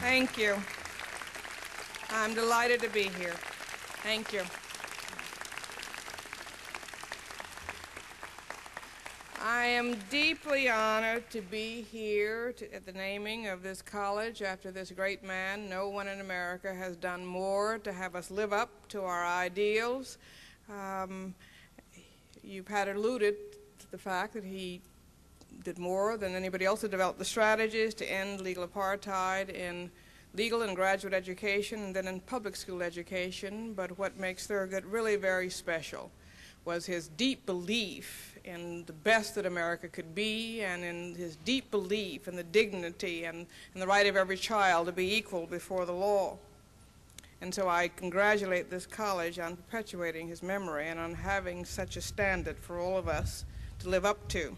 Thank you. I'm delighted to be here. Thank you. I am deeply honored to be here at the naming of this college after this great man. No one in America has done more to have us live up to our ideals. You've had alluded to the fact that he did more than anybody else to develop the strategies to end legal apartheid in legal and graduate education and then in public school education. But what makes Thurgood really very special was his deep belief in the best that America could be, and in his deep belief in the dignity and the right of every child to be equal before the law. And so I congratulate this college on perpetuating his memory and on having such a standard for all of us to live up to.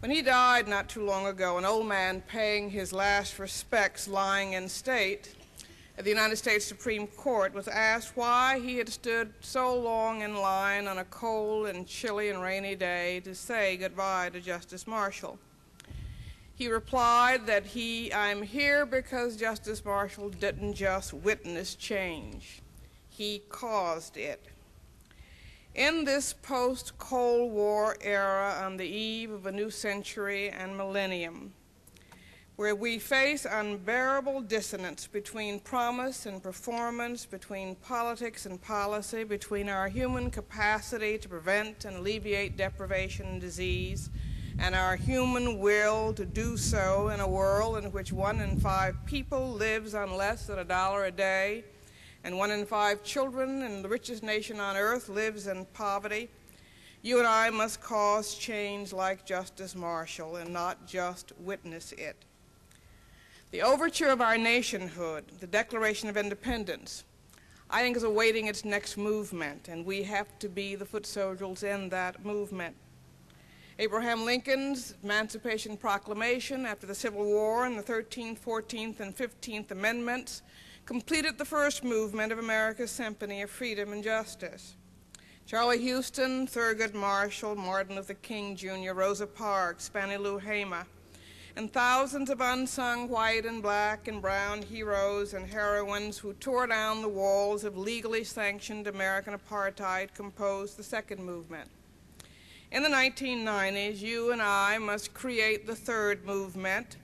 When he died not too long ago, an old man paying his last respects lying in state at the United States Supreme Court was asked why he had stood so long in line on a cold and chilly and rainy day to say goodbye to Justice Marshall. He replied that I'm here because Justice Marshall didn't just witness change, he caused it. In this post-Cold War era, on the eve of a new century and millennium, where we face unbearable dissonance between promise and performance, between politics and policy, between our human capacity to prevent and alleviate deprivation and disease, and our human will to do so in a world in which 1 in 5 people lives on less than $1 a day, and 1 in 5 children in the richest nation on earth lives in poverty, you and I must cause change like Justice Marshall and not just witness it. The overture of our nationhood, the Declaration of Independence, I think is awaiting its next movement, and we have to be the foot soldiers in that movement. Abraham Lincoln's Emancipation Proclamation after the Civil War and the 13th, 14th, and 15th Amendments completed the first movement of America's symphony of freedom and justice. Charlie Houston, Thurgood Marshall, Martin Luther King Jr., Rosa Parks, Fannie Lou Hamer, and thousands of unsung white and black and brown heroes and heroines who tore down the walls of legally sanctioned American apartheid composed the second movement. In the 1990s, you and I must create the third movement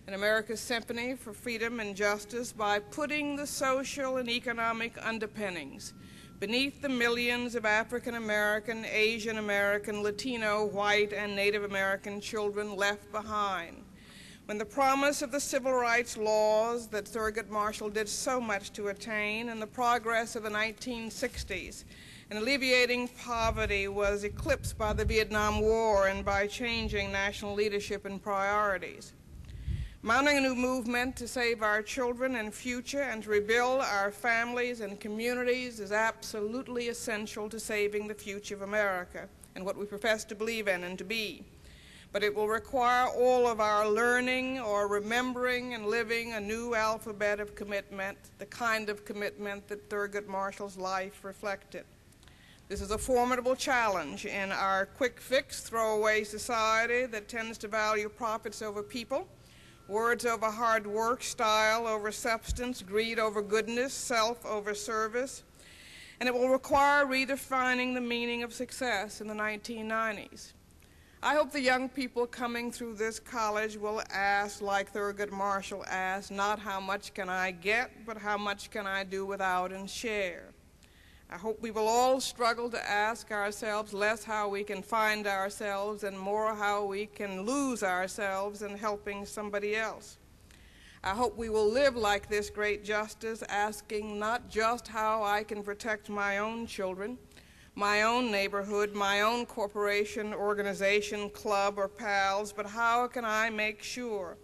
in America's symphony for freedom and justice by putting the social and economic underpinnings beneath the millions of African American, Asian American, Latino, white, and Native American children left behind. When the promise of the civil rights laws that Thurgood Marshall did so much to attain and the progress of the 1960s in alleviating poverty was eclipsed by the Vietnam War and by changing national leadership and priorities. Mounting a new movement to save our children and future and to rebuild our families and communities is absolutely essential to saving the future of America and what we profess to believe in and to be. But it will require all of our learning or remembering and living a new alphabet of commitment, the kind of commitment that Thurgood Marshall's life reflected. This is a formidable challenge in our quick-fix, throwaway society that tends to value profits over people, words over hard work, style over substance, greed over goodness, self over service. And it will require redefining the meaning of success in the 1990s. I hope the young people coming through this college will ask, like Thurgood Marshall asked, not how much can I get, but how much can I do without and share. I hope we will all struggle to ask ourselves less how we can find ourselves and more how we can lose ourselves in helping somebody else. I hope we will live like this great justice, asking not just how I can protect my own children, my own neighborhood, my own corporation, organization, club, or pals, but how can I make sure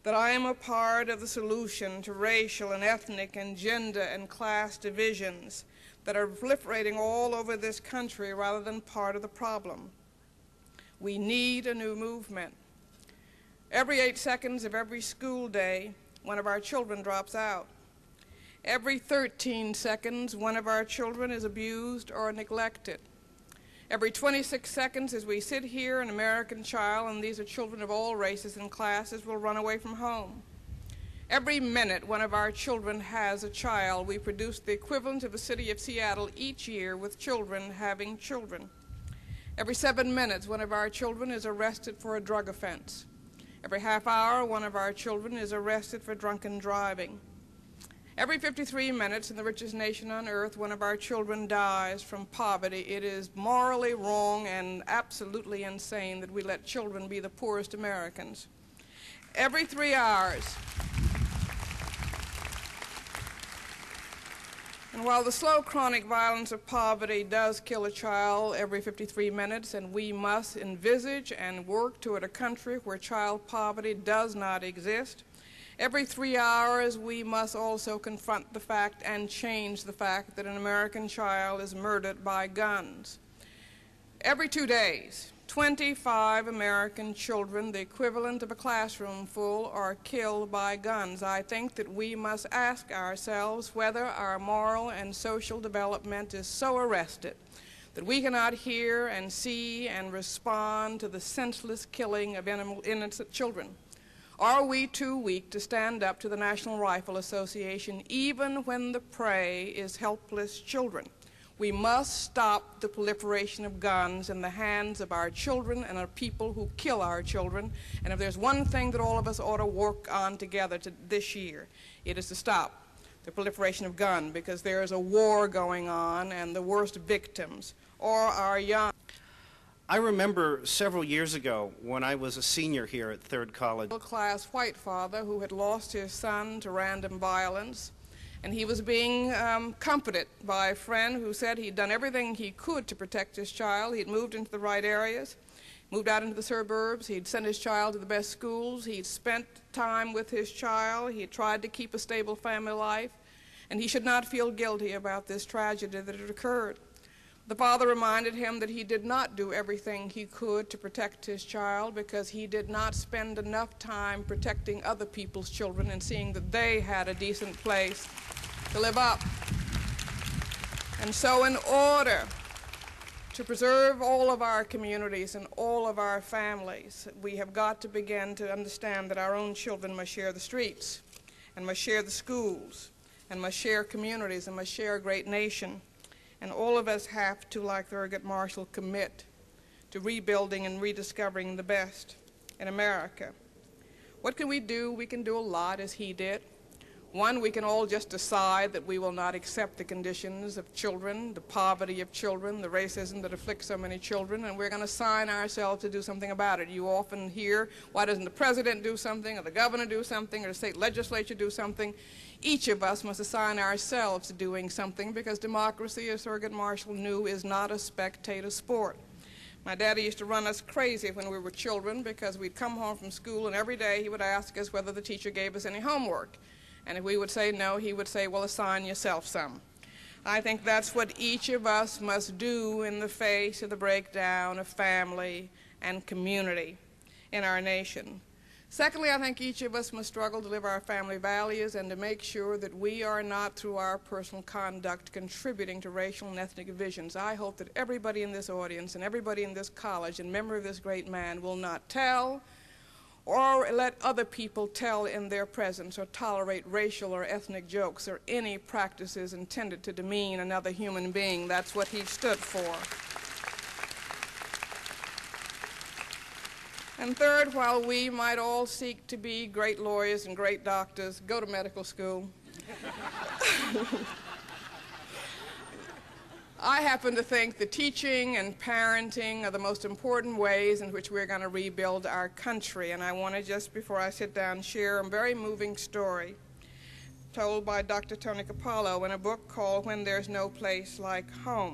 that I am a part of the solution to racial and ethnic and gender and class divisions that are proliferating all over this country rather than part of the problem. We need a new movement. Every 8 seconds of every school day, one of our children drops out. Every 13 seconds, one of our children is abused or neglected. Every 26 seconds as we sit here, an American child, and these are children of all races and classes, will run away from home. Every minute one of our children has a child, we produce the equivalent of the city of Seattle each year with children having children. Every 7 minutes one of our children is arrested for a drug offense. Every half hour one of our children is arrested for drunken driving. Every 53 minutes in the richest nation on earth, one of our children dies from poverty. It is morally wrong and absolutely insane that we let children be the poorest Americans. Every 3 hours. And while the slow chronic violence of poverty does kill a child every 53 minutes, and we must envisage and work toward a country where child poverty does not exist, every 3 hours we must also confront the fact and change the fact that an American child is murdered by guns. Every 2 days, 25 American children, the equivalent of a classroom full, are killed by guns. I think that we must ask ourselves whether our moral and social development is so arrested that we cannot hear and see and respond to the senseless killing of innocent children. Are we too weak to stand up to the National Rifle Association even when the prey is helpless children? We must stop the proliferation of guns in the hands of our children and of people who kill our children. And if there's one thing that all of us ought to work on together this year, it is to stop the proliferation of guns, because there is a war going on and the worst victims are our young. I remember several years ago when I was a senior here at Thurgood College. Middle-class white father who had lost his son to random violence, and he was being comforted by a friend who said he'd done everything he could to protect his child. He'd moved into the right areas, moved out into the suburbs, he'd sent his child to the best schools, he'd spent time with his child, he had tried to keep a stable family life, and he should not feel guilty about this tragedy that had occurred. The father reminded him that he did not do everything he could to protect his child because he did not spend enough time protecting other people's children and seeing that they had a decent place to live up. And so in order to preserve all of our communities and all of our families, we have got to begin to understand that our own children must share the streets and must share the schools and must share communities and must share a great nation. And all of us have to, like Thurgood Marshall, commit to rebuilding and rediscovering the best in America. What can we do? We can do a lot, as he did. One, we can all just decide that we will not accept the conditions of children, the poverty of children, the racism that afflicts so many children, and we're going to sign ourselves to do something about it. You often hear, why doesn't the president do something, or the governor do something, or the state legislature do something? Each of us must assign ourselves to doing something, because democracy, as Thurgood Marshall knew, is not a spectator sport. My daddy used to run us crazy when we were children, because we'd come home from school and every day he would ask us whether the teacher gave us any homework. And if we would say no, he would say, well, assign yourself some. I think that's what each of us must do in the face of the breakdown of family and community in our nation. Secondly, I think each of us must struggle to live our family values and to make sure that we are not, through our personal conduct, contributing to racial and ethnic divisions. I hope that everybody in this audience and everybody in this college and memory of this great man will not tell or let other people tell in their presence or tolerate racial or ethnic jokes or any practices intended to demean another human being. That's what he stood for. And third, while we might all seek to be great lawyers and great doctors, go to medical school. I happen to think that teaching and parenting are the most important ways in which we're going to rebuild our country. And I want to, just before I sit down, share a very moving story told by Dr. Tony Capallo in a book called When There's No Place Like Home.